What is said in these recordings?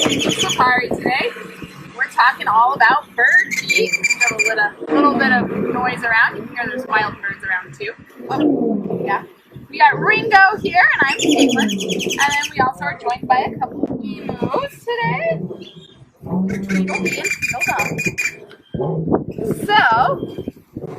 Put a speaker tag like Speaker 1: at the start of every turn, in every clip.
Speaker 1: Safari today. We're talking all about bird feet. We have a little bit of noise around. You can hear there's wild birds around too. Oh, yeah. We got Ringo here, and I'm Caitlin. And then we also are joined by a couple of emus today. So,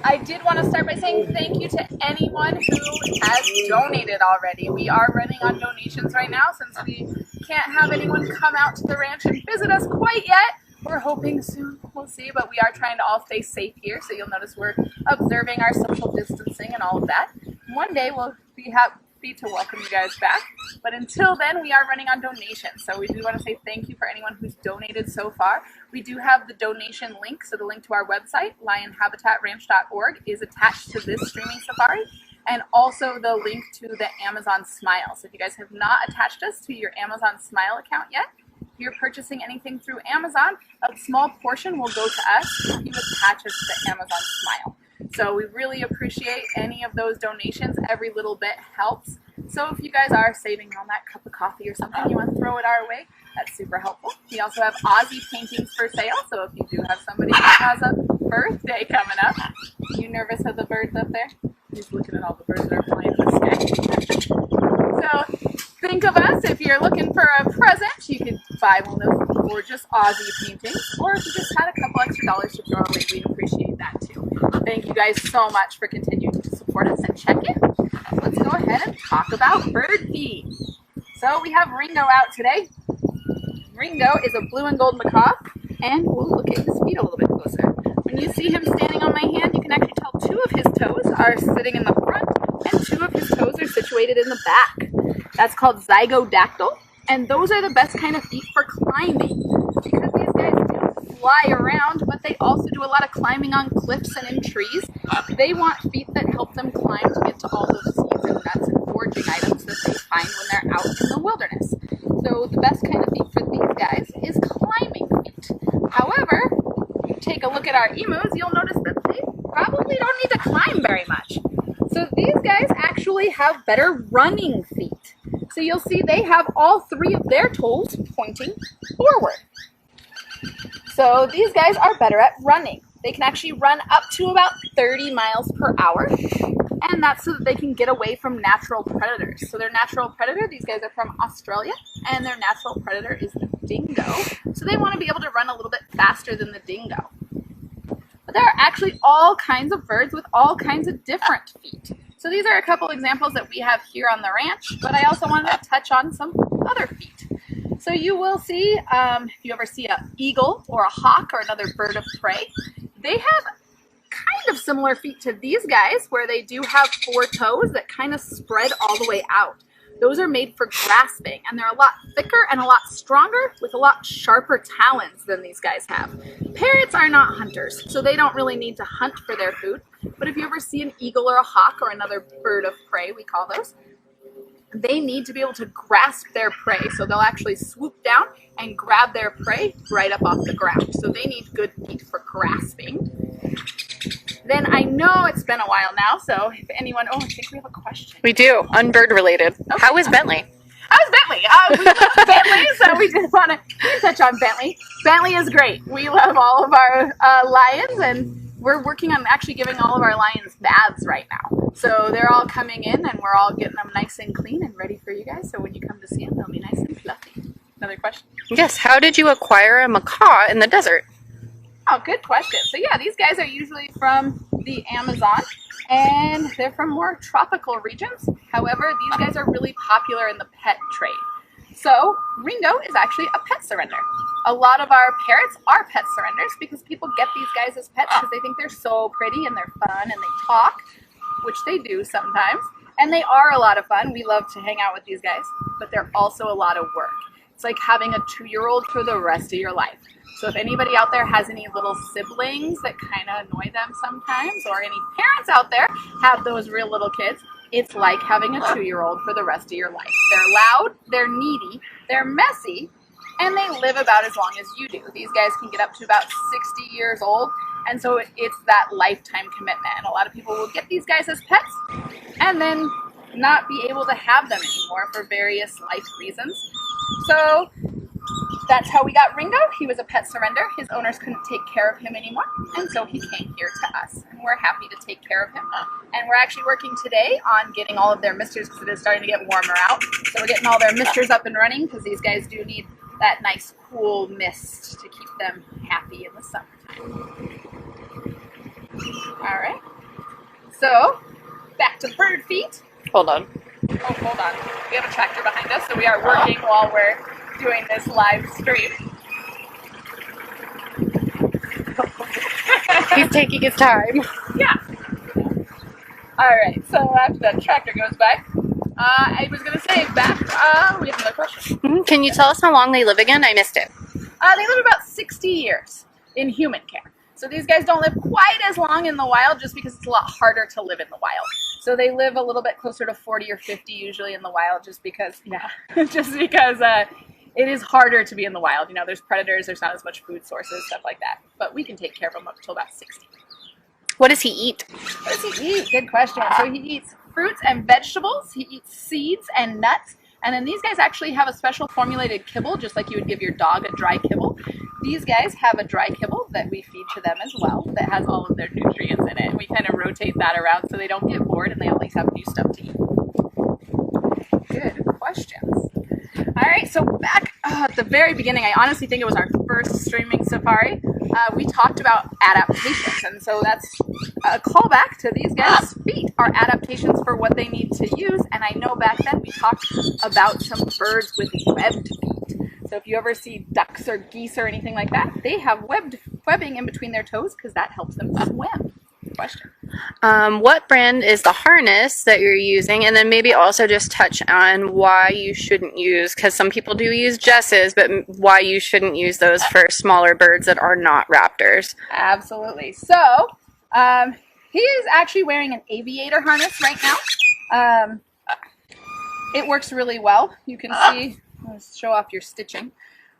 Speaker 1: I did want to start by saying thank you to anyone who has donated already. We are running on donations right now since we can't have anyone come out to the ranch and visit us quite yet. We're hoping soon, we'll see, but we are trying to all stay safe here, so you'll notice we're observing our social distancing and all of that. One day we'll be happy to welcome you guys back, but until then we are running on donations, so we do want to say thank you for anyone who's donated so far. We do have the donation link, so the link to our website, lionhabitatanranch.org, is attached to this streaming safari, and also the link to the Amazon Smile. So if you guys have not attached us to your Amazon Smile account yet, if you're purchasing anything through Amazon, a small portion will go to us if you attach us to the Amazon Smile. So we really appreciate any of those donations. Every little bit helps. So if you guys are saving on that cup of coffee or something, you want to throw it our way, that's super helpful. We also have Aussie paintings for sale, so if you do have somebody who has a birthday coming up, you nervous of the birds up there? He's looking at all the birds that are flying in the sky. So think of us if you're looking for a present. You can buy one of those gorgeous Aussie paintings, or if you just had a couple extra dollars to throw away, we'd appreciate that too. Thank you guys so much for continuing to support us and check in. Let's go ahead and talk about bird feet. So we have Ringo out today. Ringo is a blue and gold macaw, and we'll look at his feet a little bit closer. When you see him standing on my hand, you can actually tell two of his toes are sitting in the front, and two of his toes are situated in the back. That's called zygodactyl, and those are the best kind of feet for climbing, because these guys do fly around, but they also do a lot of climbing on cliffs and in trees. They want feet that help them climb to get to all those seeds and nuts and foraging items that they find when they're out in the wilderness. So the best kind of feet for these guys is climbing feet. However, if you take a look at our emus, you'll notice that they probably don't need to climb very much. So these guys actually have better running feet. So you'll see they have all three of their toes pointing forward. So these guys are better at running. They can actually run up to about 30 miles per hour. And that's so that they can get away from natural predators. So their natural predator, these guys are from Australia, and their natural predator is the dingo. So they want to be able to run a little bit faster than the dingo. But there are actually all kinds of birds with all kinds of different feet. So these are a couple examples that we have here on the ranch, but I also wanted to touch on some other feet. So you will see, if you ever see an eagle or a hawk or another bird of prey, they have kind of similar feet to these guys, where they do have four toes that kind of spread all the way out. Those are made for grasping, and they're a lot thicker and a lot stronger with a lot sharper talons than these guys have. Parrots are not hunters, so they don't really need to hunt for their food. But if you ever see an eagle or a hawk or another bird of prey, we call those, they need to be able to grasp their prey. So they'll actually swoop down and grab their prey right up off the ground. So they need good feet for grasping. Then I know it's been a while now, so if anyone, I think we have a question.
Speaker 2: We do, unbird related. Okay. How is Bentley?
Speaker 1: How's Bentley? We love Bentley, so we just want to touch on Bentley. Bentley is great. We love all of our lions, and we're working on actually giving all of our lions baths right now. So they're all coming in, and we're all getting them nice and clean and ready for you guys. So when you come to see them, they'll be nice and fluffy. Another question?
Speaker 2: Yes. How did you acquire a macaw in the desert?
Speaker 1: Oh, good question. So yeah, these guys are usually from the Amazon, and they're from more tropical regions. However, these guys are really popular in the pet trade. So Ringo is actually a pet surrender. A lot of our parrots are pet surrenders because people get these guys as pets because they think they're so pretty and they're fun and they talk, which they do sometimes. And they are a lot of fun. We love to hang out with these guys, but they're also a lot of work. It's like having a 2-year-old for the rest of your life. So if anybody out there has any little siblings that kind of annoy them sometimes, or any parents out there have those real little kids, it's like having a 2-year-old for the rest of your life. They're loud, they're needy, they're messy, and they live about as long as you do. These guys can get up to about 60 years old, and so it's that lifetime commitment. And a lot of people will get these guys as pets and then not be able to have them anymore for various life reasons. So That's how we got Ringo. He was a pet surrender. His owners couldn't take care of him anymore, and so he came here to us, and we're happy to take care of him. And we're actually working today on getting all of their misters because it is starting to get warmer out. So we're getting all their misters up and running because these guys do need that nice cool mist to keep them happy in the summertime. All right. So back to bird feet.
Speaker 2: Hold on.
Speaker 1: Oh, hold on. We have a tractor behind us, so we are working while we're doing this live stream.
Speaker 2: He's taking his time.
Speaker 1: Yeah. Alright, so after that tractor goes by, I was going to say back, we have another question.
Speaker 2: Can you tell us how long they live again? I missed it.
Speaker 1: They live about 60 years in human care. So these guys don't live quite as long in the wild just because it's a lot harder to live in the wild. So they live a little bit closer to 40 or 50 usually in the wild just because, it is harder to be in the wild. You know, there's predators, there's not as much food sources, stuff like that. But we can take care of them up until about 60.
Speaker 2: What does he eat?
Speaker 1: What does he eat? Good question. So he eats fruits and vegetables. He eats seeds and nuts. And then these guys actually have a special formulated kibble, just like you would give your dog a dry kibble. These guys have a dry kibble that we feed to them as well that has all of their nutrients in it. We kind of rotate that around so they don't get bored and they always have new stuff to eat. Good questions. All right, so back at the very beginning, I honestly think it was our first streaming safari. We talked about adaptations, and so that's a callback to these guys' feet, are adaptations for what they need to use. And I know back then we talked about some birds with webbed feet. So if you ever see ducks or geese or anything like that, they have webbing in between their toes because that helps them swim. Question.
Speaker 2: What brand is the harness that you're using? And then maybe also just touch on why you shouldn't use, because some people do use jesses, but why you shouldn't use those for smaller birds that are not raptors.
Speaker 1: Absolutely. So he is actually wearing an aviator harness right now. It works really well. You can see, let's show off your stitching.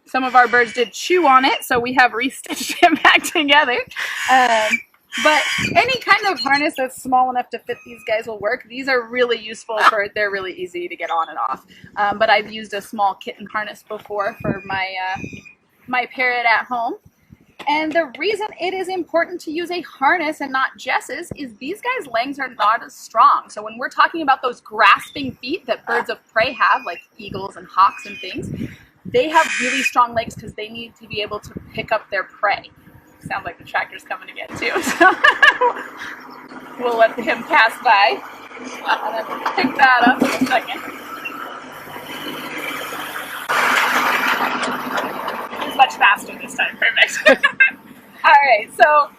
Speaker 1: Some of our birds did chew on it, so we have restitched it back together. But any kind of harness that's small enough to fit these guys will work. These are really useful they're really easy to get on and off. But I've used a small kitten harness before for my parrot at home. And the reason it is important to use a harness and not jesses is these guys' legs are not as strong. So when we're talking about those grasping feet that birds of prey have, like eagles and hawks and things, they have really strong legs because they need to be able to pick up their prey. Sounds like the tractor's coming again too, so we'll let him pass by and then we'll pick that up in a second. It's much faster this time, perfect. Alright, so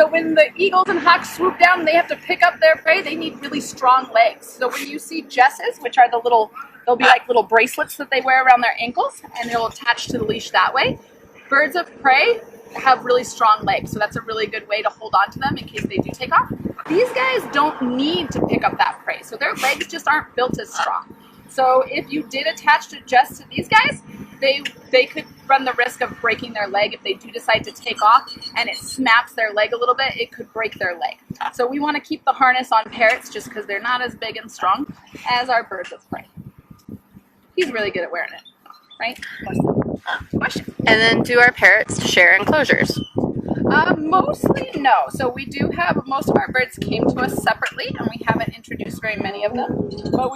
Speaker 1: when the eagles and hawks swoop down and they have to pick up their prey, they need really strong legs. So when you see jesses, which are they'll be like little bracelets that they wear around their ankles and they'll attach to the leash that way. Birds of prey have really strong legs, so that's a really good way to hold on to them in case they do take off. These guys don't need to pick up that prey, so their legs just aren't built as strong. So if you did attach to just to these guys, they could run the risk of breaking their leg if they do decide to take off and it snaps their leg a little bit, it could break their leg. So we want to keep the harness on parrots just because they're not as big and strong as our birds of prey. He's really good at wearing it, right? Question.
Speaker 2: And then do our parrots share enclosures?
Speaker 1: Mostly no. So we do have, most of our birds came to us separately and we haven't introduced very many of them. But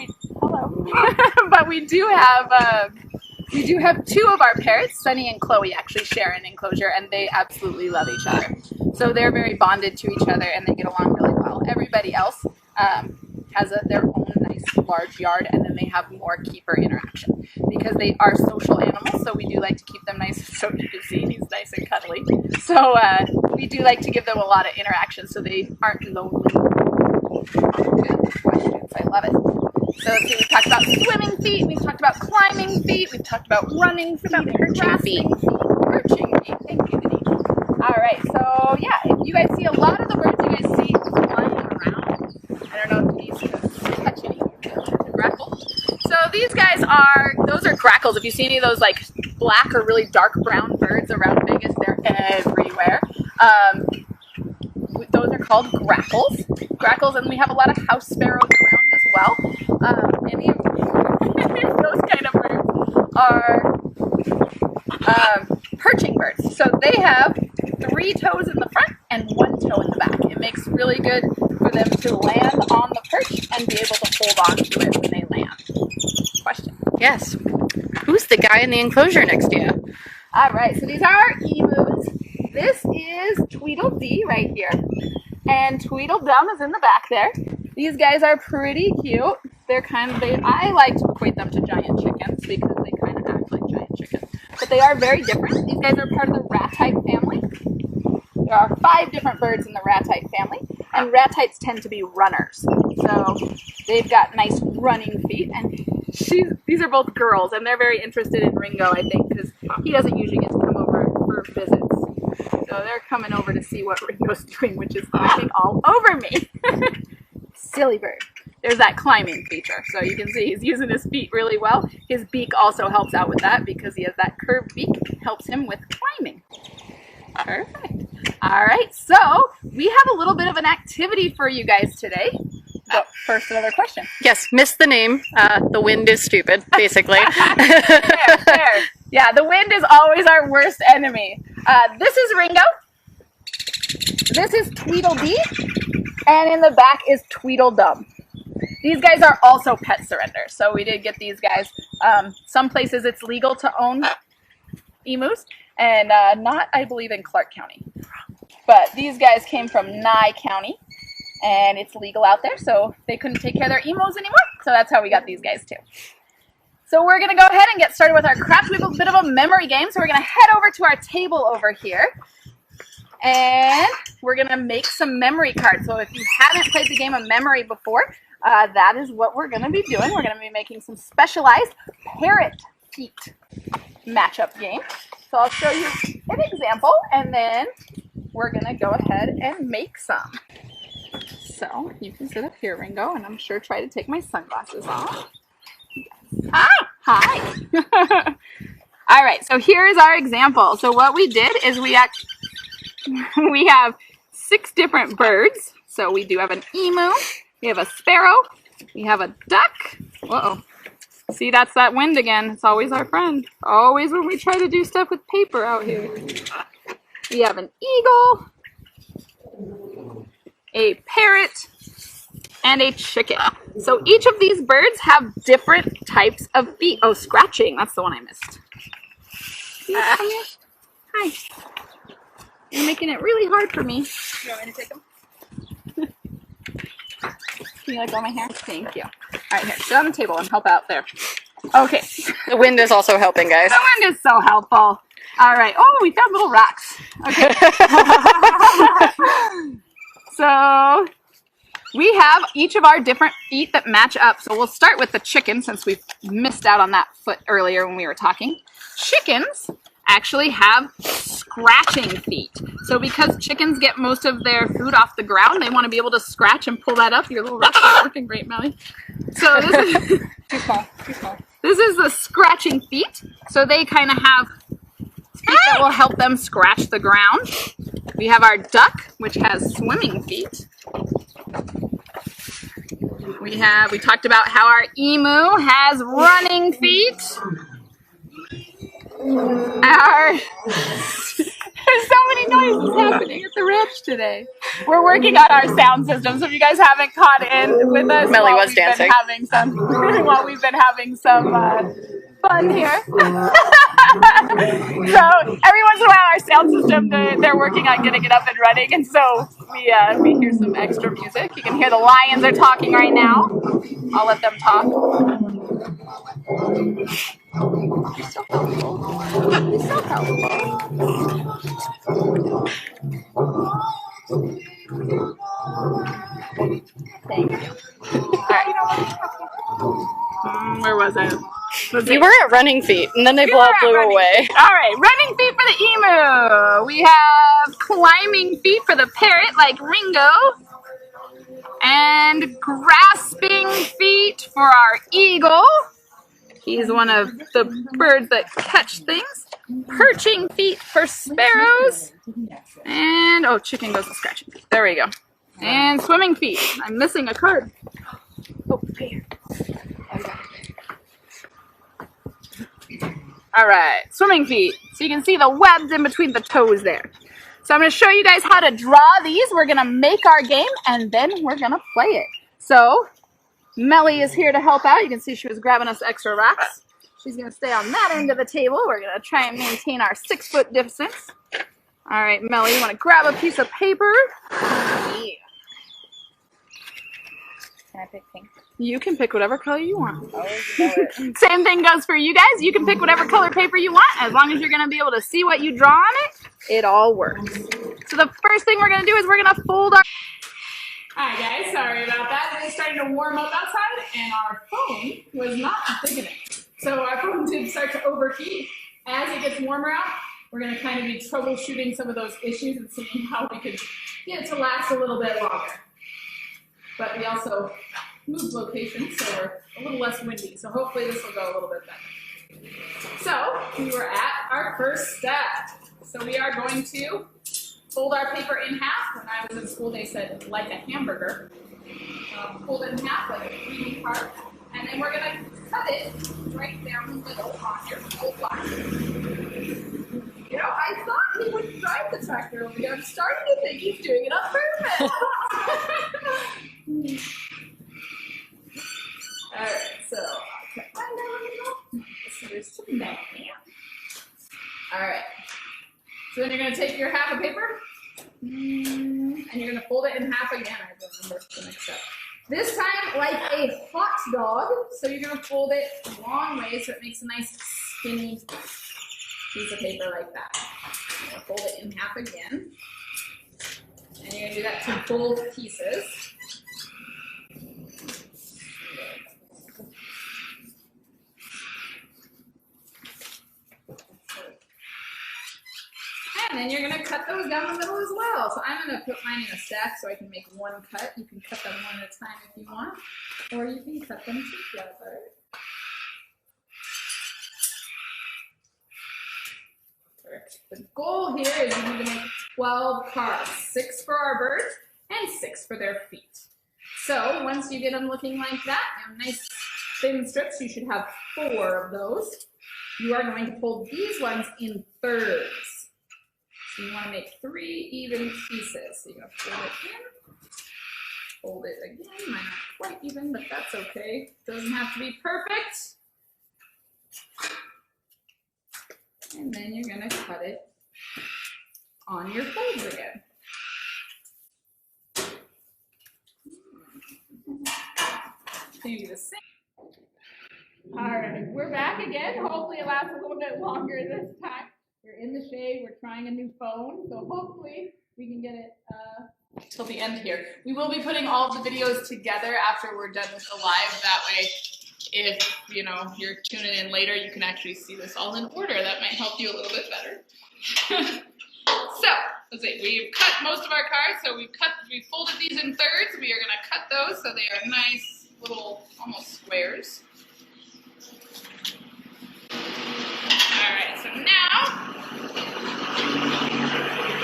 Speaker 1: but we do have two of our parrots, Sunny and Chloe, actually share an enclosure and they absolutely love each other. So they're very bonded to each other and they get along really well. Everybody else has their own nice large yard and then they have more keeper interaction because they are social animals, so we do like to keep them nice. So you can see he's nice and cuddly. So we do like to give them a lot of interaction so they aren't lonely. Good questions. I love it. So let's see, we've talked about swimming feet, we've talked about climbing feet, we've talked about running feet,
Speaker 2: perching feet.
Speaker 1: Perching feet. Thank you, Denise. All right, so yeah, if you guys see a lot of the birds you guys see flying around, I don't know if Denise can touch any grackles. So these guys those are grackles. If you see any of those like black or really dark brown birds around Vegas, they're everywhere. Those are called grackles. And we have a lot of house sparrows around as well. Any of those kind of birds Perching birds. So they have 3 toes in the front and 1 toe in the back. It makes really good for them to land on the perch and be able to hold on to it when they land. Question.
Speaker 2: Yes. Who's the guy in the enclosure next to you?
Speaker 1: All right, so these are our emus. This is Tweedledee right here, and Tweedledum is in the back there. These guys are pretty cute. They're I like to equate them to giant chickens because they kind of act like giant chickens. But they are very different. These guys are part of the rat-type family. There are 5 different birds in the rat-type family, and rat-types tend to be runners. So they've got nice running feet, and these are both girls, and they're very interested in Ringo, I think, because he doesn't usually get to come over for visits. So they're coming over to see what Ringo's doing, which is climbing all over me. Silly bird. There's that climbing feature. So you can see he's using his feet really well. His beak also helps out with that because he has that curved beak. It helps him with climbing. Perfect. All right, so we have a little bit of an activity for you guys today. But first, another question.
Speaker 2: Yes, missed the name. The wind is stupid, basically.
Speaker 1: Fair. Yeah, the wind is always our worst enemy. This is Ringo. This is Tweedledee. And in the back is Tweedledum. These guys are also pet surrender. So we did get these guys. Some places it's legal to own emus. And not, I believe, in Clark County. But these guys came from Nye County. And it's legal out there, so they couldn't take care of their emus anymore. So that's how we got these guys too. So we're going to go ahead and get started with our craft. We have a bit of a memory game, so we're going to head over to our table over here. And we're going to make some memory cards. So if you haven't played the game of memory before, that is what we're going to be doing. We're going to be making some specialized parrot feet matchup game. So I'll show you an example, and then we're going to go ahead and make some. So you can sit up here, Ringo, and I'm sure try to take my sunglasses off. Hi. All right, so here is our example. So what we did is we have 6 different birds. So we do have an emu, we have a sparrow, we have a duck. Uh-oh. See, that's that wind again. It's always our friend. Always when we try to do stuff with paper out here. We have an eagle, a parrot, and a chicken. So each of these birds have different types of feet. Oh, scratching. That's the one I missed. Hi. You're making it really hard for me. You want me to take them? Can you let go of my hair? Thank you. All right, here. Sit on the table and help out there. Okay.
Speaker 2: The wind is also helping, guys.
Speaker 1: The wind is so helpful. All right. Oh, we found little rocks. Okay. So we have each of our different feet that match up. So we'll start with the chicken since we missed out on that foot earlier when we were talking. Chickens actually have scratching feet. So because chickens get most of their food off the ground, they want to be able to scratch and pull that up. Your little rocks are working great, Melly. So this is too small. This is the scratching feet. So they kind of have feet that will help them scratch the ground. We have our duck, which has swimming feet. We talked about how our emu has running feet. There's so many noises happening at the ranch today. We're working on our sound system, so if you guys haven't caught in with us,
Speaker 2: Melly was dancing.
Speaker 1: While we've been having some fun here. So every once in a while, our sound system, they're working on getting it up and running, and so we hear some extra music. You can hear the lions are talking right now. I'll let them talk. You're so helpful. You're so helpful. Thank you. All right. Where was I?
Speaker 2: You were at running feet, and then they blew away.
Speaker 1: All right, running feet for the emu. We have climbing feet for the parrot, like Ringo. And grasping feet for our eagle. He's one of the birds that catch things. Perching feet for sparrows. And, oh, chicken goes to scratching feet. There we go. And swimming feet. I'm missing a card. Oh, here. All right, swimming feet. So you can see the webs in between the toes there. So I'm going to show you guys how to draw these. We're going to make our game, and then we're going to play it. So Melly is here to help out. You can see she was grabbing us extra rocks. She's going to stay on that end of the table. We're going to try and maintain our 6-foot distance. All right, Melly, you want to grab a piece of paper?
Speaker 2: Yeah. Can I pick pink?
Speaker 1: You can pick whatever color you want.
Speaker 2: Oh, you know it.
Speaker 1: Same thing goes for you guys. You can pick whatever color paper you want. As long as you're going to be able to see what you draw on it, it all works. So the first thing we're going to do is we're going to fold our... Hi guys, sorry about that. It's starting to warm up outside and our phone was not big enough. So our phone did start to overheat. As it gets warmer out, we're going to kind of be troubleshooting some of those issues and seeing how we can get it to last a little bit longer. But we also moved locations, so we're a little less windy. So hopefully this will go a little bit better. So we were at our first step. So we are going to fold our paper in half. When I was in school, they said like a hamburger. Fold it in half like a greeting card. And then we're going to cut it right down the middle on your full block. You know, I thought he would drive the tractor over here. I'm starting to think he's doing it on purpose. Alright, so I'll cut mine down a little. So there's some down here. Alright. So then you're going to take your half of paper and you're going to fold it in half again. I remember the next step. This time, like a hot dog. So you're going to fold it a long way so it makes a nice skinny piece of paper like that. You're going to fold it in half again. And you're going to do that to both pieces. And then you're going to cut those down the middle as well. So I'm going to put mine in a stack so I can make one cut. You can cut them one at a time if you want, or you can cut them together. The goal here is we need to make 12 cards, 6 for our birds and 6 for their feet. So once you get them looking like that, nice thin strips, you should have 4 of those. You are going to fold these ones in thirds. So you want to make 3 even pieces. So you're going to fold it in, fold it again. Mine not quite even, but that's okay. Doesn't have to be perfect. And then you're going to cut it on your folds again. Do the same. All right, we're back again. Hopefully it lasts a little bit longer this time. We're in the shade. We're trying a new phone, so hopefully we can get it till the end here. We will be putting all of the videos together after we're done with the live. That way, if you're tuning in later, you can actually see this all in order. That might help you a little bit better. So let's see. We've cut most of our cards. So we folded these in thirds. We are going to cut those so they are nice little almost squares. All right. So now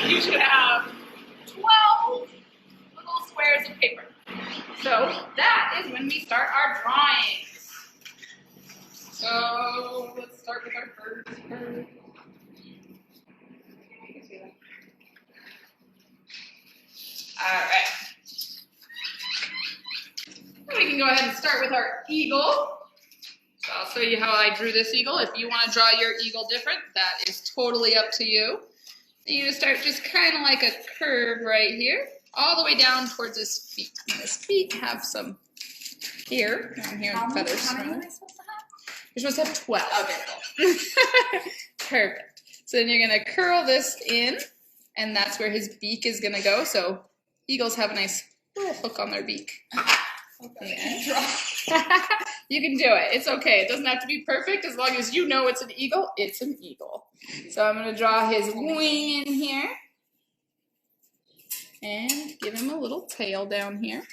Speaker 1: you should have 12 little squares of paper. So that is when we start our drawings. So let's start with our birds first. All right. Then we can go ahead and start with our eagle. So I'll show you how I drew this eagle. If you want to draw your eagle different, that is totally up to you. Then you just start just kind of like a curve right here, all the way down towards his feet. And his feet have some hair down here and feathers. How many am I supposed to have? You're supposed to have 12. Okay. Perfect. So then you're going to curl this in, and that's where his beak is going to go. So eagles have a nice little hook on their beak. Okay. You can do it. It's okay. It doesn't have to be perfect. As long as you know it's an eagle, it's an eagle. So I'm going to draw his wing in here. And give him a little tail down here.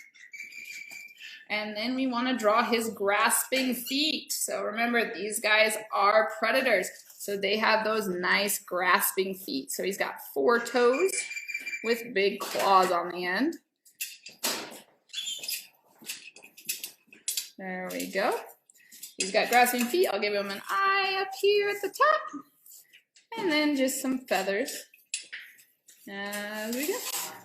Speaker 1: And then we want to draw his grasping feet. So remember, these guys are predators. So they have those nice grasping feet. So he's got 4 toes with big claws on the end. There we go. He's got grasping feet. I'll give him an eye up here at the top. And then just some feathers. As we go.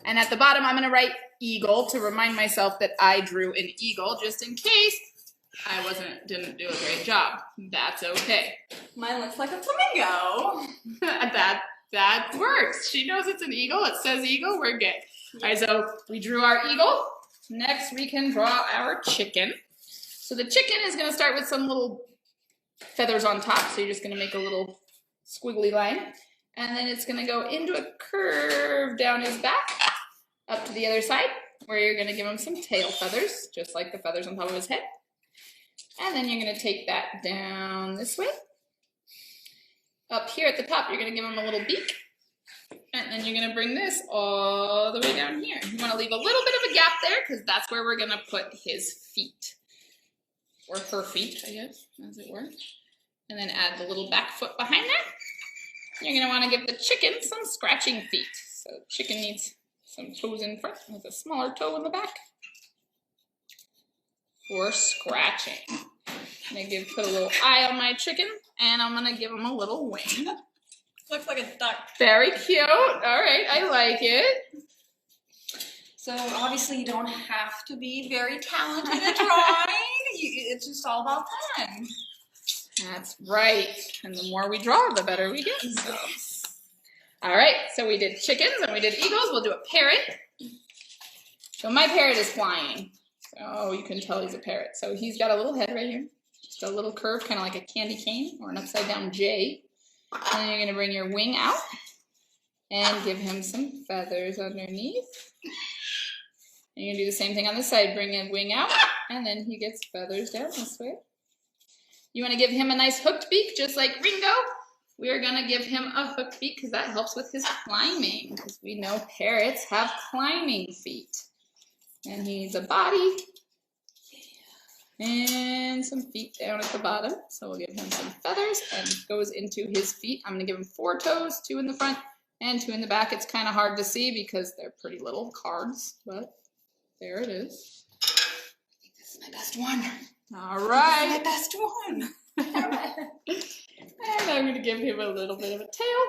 Speaker 1: And at the bottom, I'm going to write eagle to remind myself that I drew an eagle, just in case I didn't do a great job. That's okay.
Speaker 3: Mine looks like a flamingo.
Speaker 1: That works. She knows it's an eagle. It says eagle. We're good. All right, so we drew our eagle. Next, we can draw our chicken. So the chicken is going to start with some little feathers on top. So you're just going to make a little squiggly line. And then it's going to go into a curve down his back, up to the other side, where you're going to give him some tail feathers, just like the feathers on top of his head. And then you're going to take that down this way. Up here at the top, you're going to give him a little beak. And then you're going to bring this all the way down here. You want to leave a little bit of a gap there, because that's where we're going to put his feet. Or her feet, I guess, as it were. And then add the little back foot behind there. You're going to want to give the chicken some scratching feet. So the chicken needs some toes in front with a smaller toe in the back for scratching. I'm going to put a little eye on my chicken, and I'm going to give him a little wing.
Speaker 3: Looks like a duck.
Speaker 1: Very cute. All right, I like it.
Speaker 3: So obviously you don't have to be very talented at drawing. It's just all about fun.
Speaker 1: That's right. And the more we draw, the better we get. So. All right, so we did chickens and we did eagles. We'll do a parrot. So my parrot is flying. So you can tell he's a parrot. So he's got a little head right here. Just a little curve, kind of like a candy cane or an upside down J. And then you're going to bring your wing out and give him some feathers underneath. And you're going to do the same thing on this side. Bring a wing out, and then he gets feathers down this way. You want to give him a nice hooked beak, just like Ringo. We're going to give him a hooked beak because that helps with his climbing, because we know parrots have climbing feet. And he needs a body and some feet down at the bottom. So we'll give him some feathers, and it goes into his feet. I'm going to give him 4 toes, 2 in the front and 2 in the back. It's kind of hard to see because they're pretty little cards, but there it is.
Speaker 3: This is my best one.
Speaker 1: All right.
Speaker 3: This is my best one.
Speaker 1: And I'm going to give him a little bit of a tail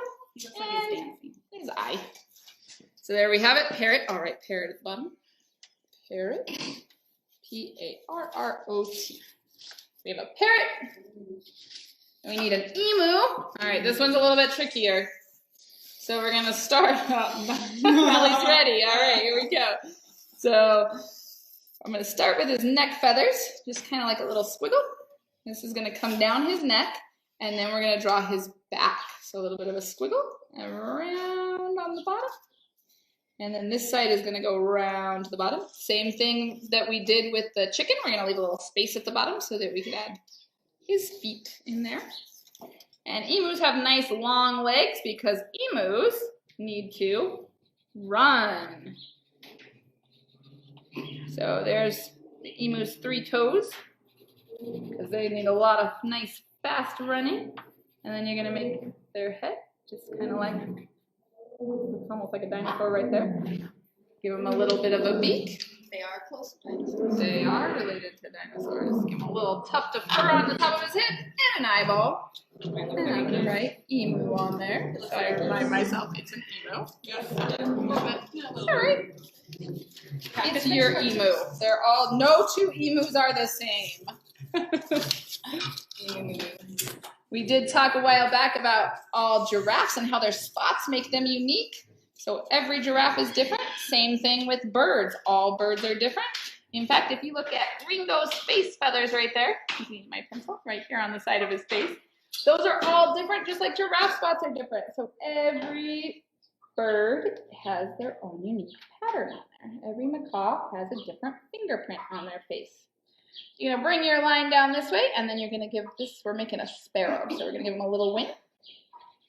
Speaker 1: and his eye. So there we have it, parrot. All right, parrot at the bottom. Parrot. P-A-R-R-O-T. We have a parrot. And we need an emu. All right, this one's a little bit trickier. So we're going to start. Ellie's ready. All right, here we go. So I'm going to start with his neck feathers, just kind of like a little squiggle. This is going to come down his neck, and then we're going to draw his back. So a little bit of a squiggle around on the bottom. And then this side is going to go around to the bottom. Same thing that we did with the chicken. We're going to leave a little space at the bottom so that we could add his feet in there. And emus have nice long legs because emus need to run. So there's the emu's 3 toes because they need a lot of nice fast running. And then you're going to make their head just kind of like, it's almost like a dinosaur right there. Give them a little bit of a beak.
Speaker 3: They are close to dinosaurs.
Speaker 1: They are related to dinosaurs. Give him a little tuft of fur on the top of his head and an eyeball. And I'm going to write emu on there so I remind myself it's an emu. All right. It's your emu. They're all, no 2 emus are the same. We did talk a while back about all giraffes and how their spots make them unique. So every giraffe is different. Same thing with birds. All birds are different. In fact, if you look at Ringo's face feathers right there, you can use my pencil right here on the side of his face. Those are all different, just like giraffe spots are different. So every bird has their own unique pattern on there. Every macaw has a different fingerprint on their face. You're going to bring your line down this way, and then you're going to give this, we're making a sparrow, so we're going to give him a little wing.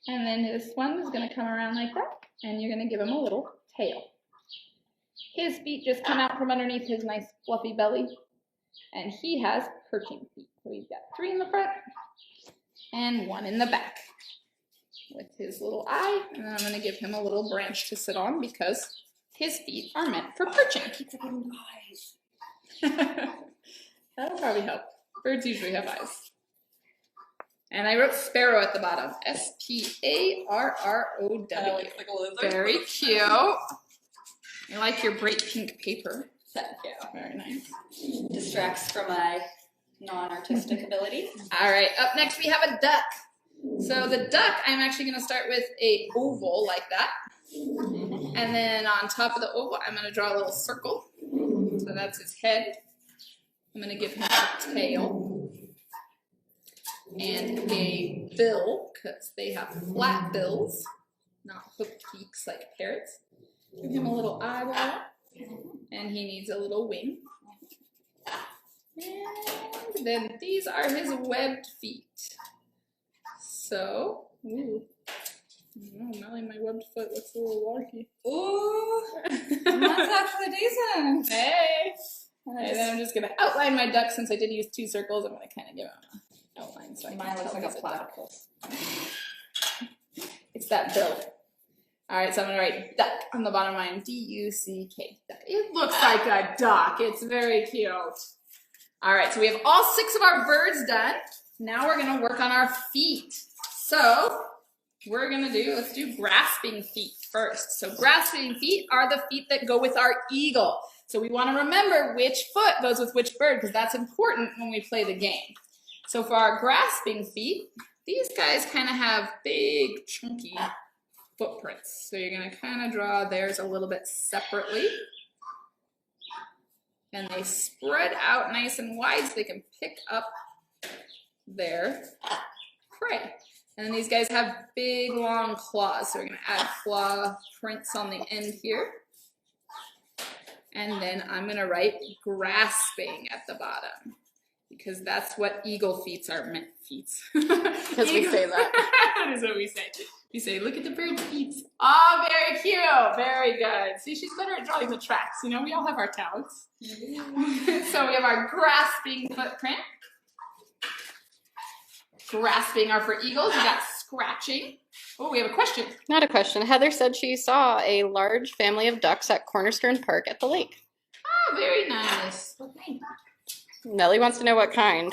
Speaker 1: And then this one is going to come around like that, and you're going to give him a little tail. His feet just come out from underneath his nice fluffy belly, and he has perching feet. So he's got 3 in the front and 1 in the back with his little eye, and then I'm going to give him a little branch to sit on because his feet are meant for perching.
Speaker 3: Keep the eyes.
Speaker 1: That'll probably help. Birds usually have eyes. And I wrote sparrow at the bottom. S-P-A-R-R-O-W.
Speaker 3: Like a lizard.
Speaker 1: Very cute. I like your bright pink paper.
Speaker 3: Thank you.
Speaker 1: Very nice.
Speaker 3: Distracts from my non-artistic ability.
Speaker 1: All right, up next we have a duck. So the duck, I'm actually going to start with a oval like that. And then on top of the oval, I'm going to draw a little circle. So that's his head. I'm going to give him a tail and a bill, because they have flat bills, not hooked beaks like parrots. Give him a little eyeball, and he needs a little wing. And then these are his webbed feet. So, ooh. Oh, Melly, my webbed foot looks a little wonky.
Speaker 3: Ooh, that's actually decent.
Speaker 1: Hey! And then I'm just going to outline my duck. Since I did use 2 circles, I'm going to kind of give him an outline. So
Speaker 3: Mine looks like a platypus.
Speaker 1: It's that bill. All right, so I'm going to write duck on the bottom line. D-U-C-K. Duck. It looks like a duck. It's very cute. All right, so we have all 6 of our birds done. Now we're going to work on our feet. So let's do grasping feet first. So grasping feet are the feet that go with our eagle. So we want to remember which foot goes with which bird, because that's important when we play the game. So for our grasping feet, these guys kind of have big, chunky footprints. So you're going to kind of draw theirs a little bit separately. And they spread out nice and wide so they can pick up their prey. And then these guys have big, long claws. So we're going to add claw prints on the end here. And then I'm going to write grasping at the bottom, because that's what eagle feet are meant.
Speaker 2: Because we say that.
Speaker 1: That is what we say. We say, look at the bird's feet. Oh, very cute. Very good. See, she's better at drawing the tracks. You know, we all have our talents. So we have our grasping footprint. Grasping are for eagles. We got scratching. Oh, we have a question.
Speaker 2: Not a question. Heather said she saw a large family of ducks at Cornerstone Park at the lake.
Speaker 1: Oh, very nice. Okay.
Speaker 2: Nellie wants to know what kind.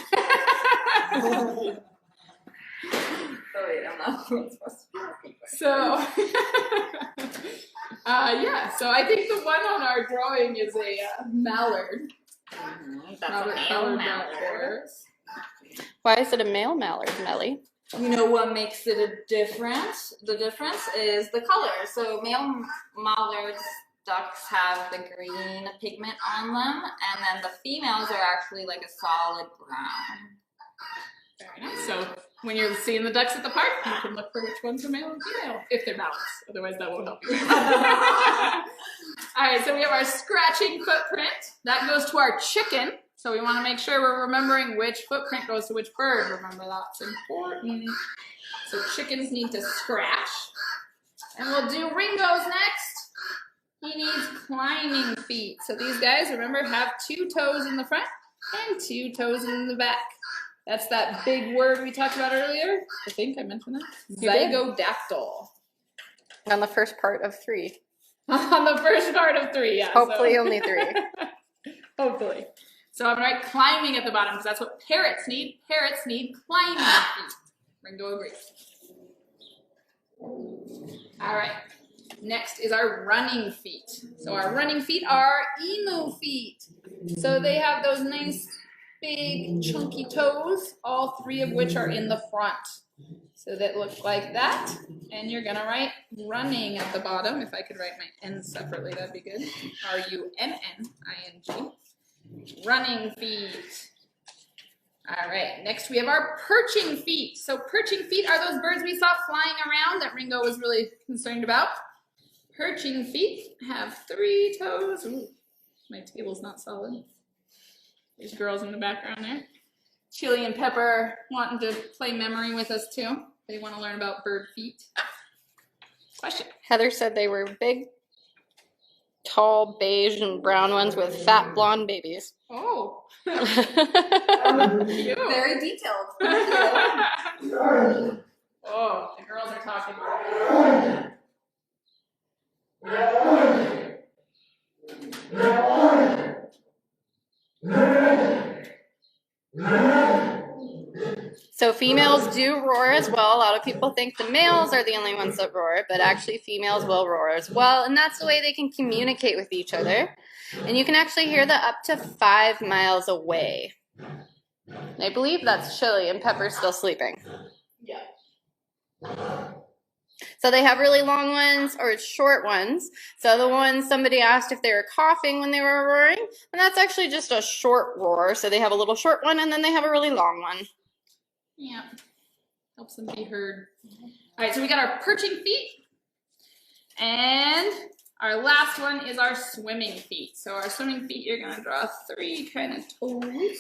Speaker 1: So, yeah, so I think the one on our drawing is a mallard.
Speaker 3: That's a male mallard.
Speaker 2: Why is it a male mallard, Nellie?
Speaker 3: You know what makes it a difference? The difference is the color. So male mallards ducks have the green pigment on them, and then the females are actually like a solid brown.
Speaker 1: Very nice. So when you're seeing the ducks at the park, you can look for which ones are male and female, if they're mallards. Otherwise, that won't help you. All right, so we have our scratching footprint. That goes to our chicken. So we want to make sure we're remembering which footprint goes to which bird. Remember, that's important. So chickens need to scratch. And we'll do Ringo's next. He needs climbing feet. So these guys, remember, have 2 toes in the front and 2 toes in the back. That's that big word we talked about earlier. I think I mentioned that. Zygodactyl.
Speaker 2: On the first part of 3.
Speaker 1: On the first part of 3, yeah.
Speaker 2: Hopefully only 3.
Speaker 1: Hopefully. So I'm going to write climbing at the bottom, because that's what parrots need. Parrots need climbing feet. Ringo agrees. All right. Next is our running feet. So our running feet are emu feet. So they have those nice, big, chunky toes, all 3 of which are in the front. So that looks like that. And you're going to write running at the bottom. If I could write my N separately, that'd be good. R-U-N-N-I-N-G. Running feet. All right, next we have our perching feet. So perching feet are those birds we saw flying around that Ringo was really concerned about. Perching feet have 3 toes. Ooh, my table's not solid. There's girls in the background there. Chili and Pepper wanting to play memory with us too. They want to learn about bird feet. Question.
Speaker 2: Heather said they were big, tall, beige, and brown ones with fat blonde babies.
Speaker 1: Oh.
Speaker 3: Very detailed.
Speaker 1: Oh, the girls are talking.
Speaker 2: females do roar as well. A lot of people think the males are the only ones that roar, but actually females will roar as well. And that's the way they can communicate with each other. And you can actually hear that up to 5 miles away. And I believe that's Chili, and Pepper's still sleeping.
Speaker 1: Yeah.
Speaker 2: So they have really long ones or short ones. So the ones somebody asked if they were coughing when they were roaring, and that's actually just a short roar. So they have a little short one, and then they have a really long one.
Speaker 1: Yeah. Helps them be heard. All right, so we got our perching feet. And our last one is our swimming feet. So our swimming feet, you're gonna draw 3 kind of toes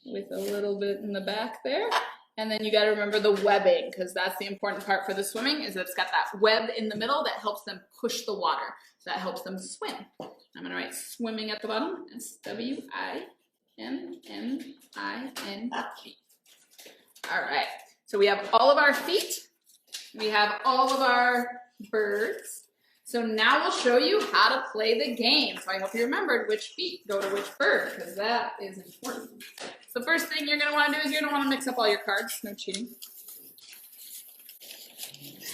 Speaker 1: with a little bit in the back there. And then you gotta remember the webbing, because that's the important part for the swimming, is that it's got that web in the middle that helps them push the water. So that helps them swim. I'm gonna write swimming at the bottom. SWIMMING. All right, so we have all of our feet. We have all of our birds. So now we'll show you how to play the game. So I hope you remembered which feet go to which bird, because that is important. So the first thing you're going to want to do is you're going to want to mix up all your cards. No cheating.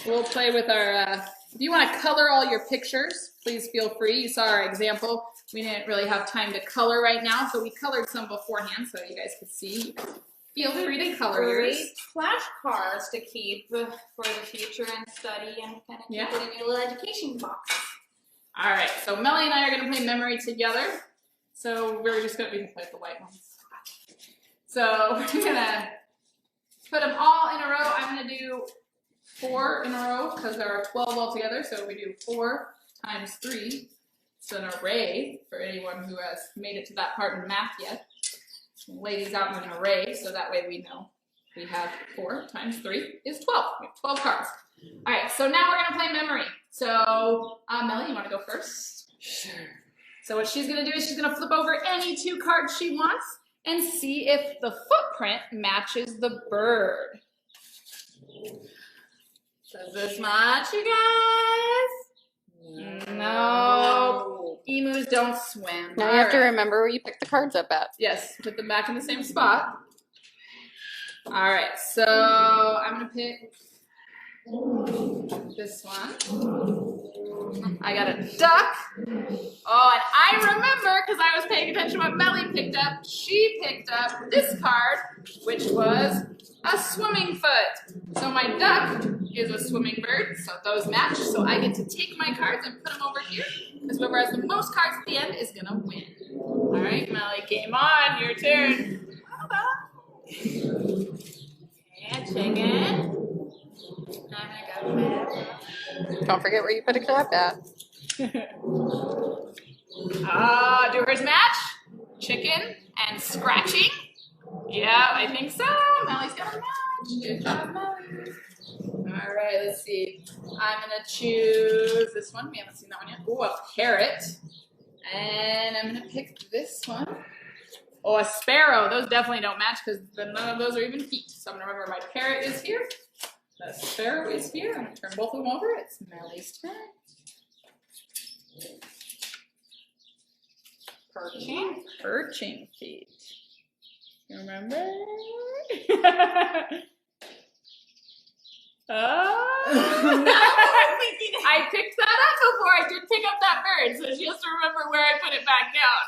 Speaker 1: We'll play with our, if you want to color all your pictures, please feel free. You saw our example. We didn't really have time to color right now, so we colored some beforehand so you guys could see. Feel free to color yours.
Speaker 3: Flashcards to keep for the future and study and kind of keep it in your little education box.
Speaker 1: All right, so Melly and I are going to play memory together. So we can play with the white ones. So we're going to put them all in a row. I'm going to do 4 in a row because there are 12 altogether. So we do 4 times 3. It's an array for anyone who has made it to that part in math yet. Lay these out in an array so that way we know we have 4 times 3 is 12. We have 12 cards. All right, so now we're going to play memory. So, Melly, you want to go first?
Speaker 2: Sure.
Speaker 1: So what she's going to do is she's going to flip over any 2 cards she wants and see if the footprint matches the bird. Does this match, you guys? No. Emus don't swim.
Speaker 2: Now you have to remember where you picked the cards up at.
Speaker 1: Yes, put them back in the same spot. All right, so I'm going to pick this one. I got a duck. Oh, and I remember, because I was paying attention to what Melly picked up, she picked up this card, which was a swimming foot. So my duck is a swimming bird, so those match. So I get to take my cards and put them over here, because whoever has the most cards at the end is going to win. All right, Melly, game on. Your turn. Yeah, chicken. I'm going to go.
Speaker 2: Don't forget where you put a card at.
Speaker 1: Do hers match? Chicken and scratching? Yeah, I think so. Melly's got a match. Good job, Melly. All right, let's see. I'm going to choose this one. We haven't seen that one yet. Oh, a parrot. And I'm going to pick this one. Oh, a sparrow. Those definitely don't match because none of those are even feet. So I'm going to remember my parrot is here. The sparrow is here. I'm going to turn both of them over. It's Melly's turn. Perching feet. You remember? I picked that up before I did pick up that bird, so she has to remember where I put it back down.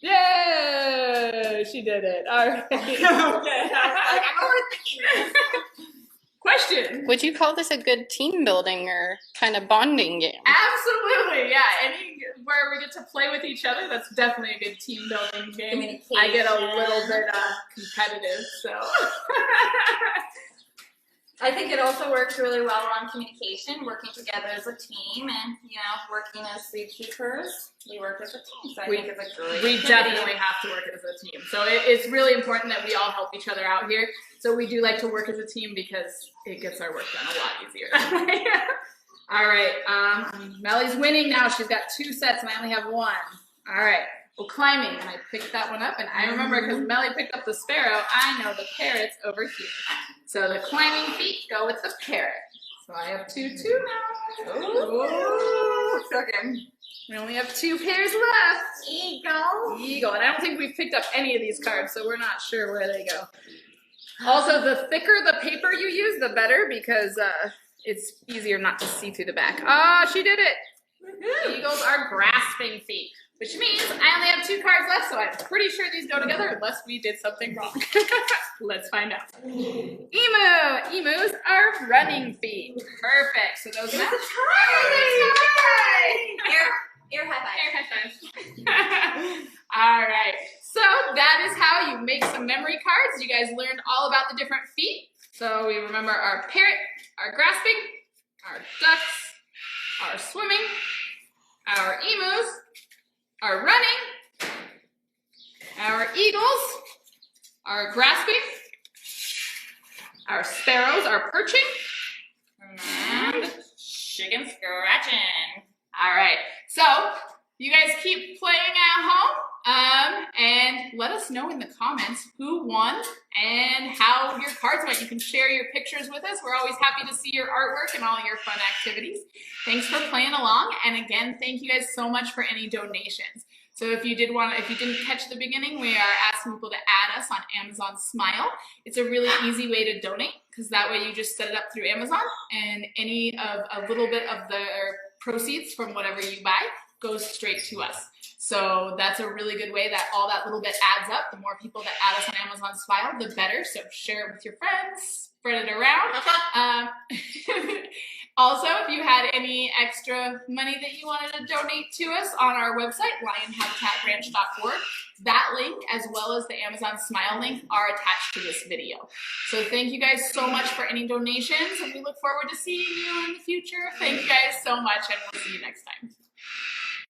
Speaker 1: Yay! She did it. All right. Okay. I'm overthinking. Question.
Speaker 2: Would you call this a good team building or kind of bonding game?
Speaker 1: Absolutely, yeah. Anywhere we get to play with each other, that's definitely a good team building game. I get a little bit competitive, so.
Speaker 3: I think it also works really well on communication, working together as a team, and working as sleep keepers. We work as a team, so I think it's a great.
Speaker 1: We definitely have to work as a team. So it's really important that we all help each other out here. So we do like to work as a team because it gets our work done a lot easier. All right, Melly's winning now. She's got 2 sets, and I only have 1. All right. Well, climbing, and I picked that one up, and I remember because Melly picked up the sparrow, I know the parrot's over here. So the climbing feet go with the parrot. So I have 2 now. Ooh.
Speaker 3: So good.
Speaker 1: We only have 2 pairs left.
Speaker 3: Eagle.
Speaker 1: Eagle, and I don't think we've picked up any of these cards, so we're not sure where they go. Also, the thicker the paper you use, the better, because it's easier not to see through the back. Oh, she did it. Eagles are grasping feet, which means I only have 2 cards left, so I'm pretty sure these go together unless we did something wrong. Let's find out. Emus are running feet. Perfect. So those match.
Speaker 3: Air high five.
Speaker 1: Air high five. All right. So that is how you make some memory cards. You guys learned all about the different feet. So we remember our parrot, our grasping, our ducks, our swimming, our emus, our running, our eagles, our grasping, our sparrows, our perching, and
Speaker 3: Chicken scratching.
Speaker 1: all right. So you guys keep playing at home. And let us know in the comments who won and how your cards went. You can share your pictures with us. We're always happy to see your artwork and all your fun activities. Thanks for playing along. And again, thank you guys so much for any donations. So if you didn't catch the beginning, we are asking people to add us on Amazon Smile. It's a really easy way to donate because that way you just set it up through Amazon and any of a little bit of the proceeds from whatever you buy goes straight to us. So that's a really good way that all that little bit adds up. The more people that add us on Amazon Smile, the better. So share it with your friends, spread it around. Also, if you had any extra money that you wanted to donate to us on our website, lionhabitatrancch.org, that link as well as the Amazon Smile link are attached to this video. So thank you guys so much for any donations, and we look forward to seeing you in the future. Thank you guys so much, and we'll see you next time.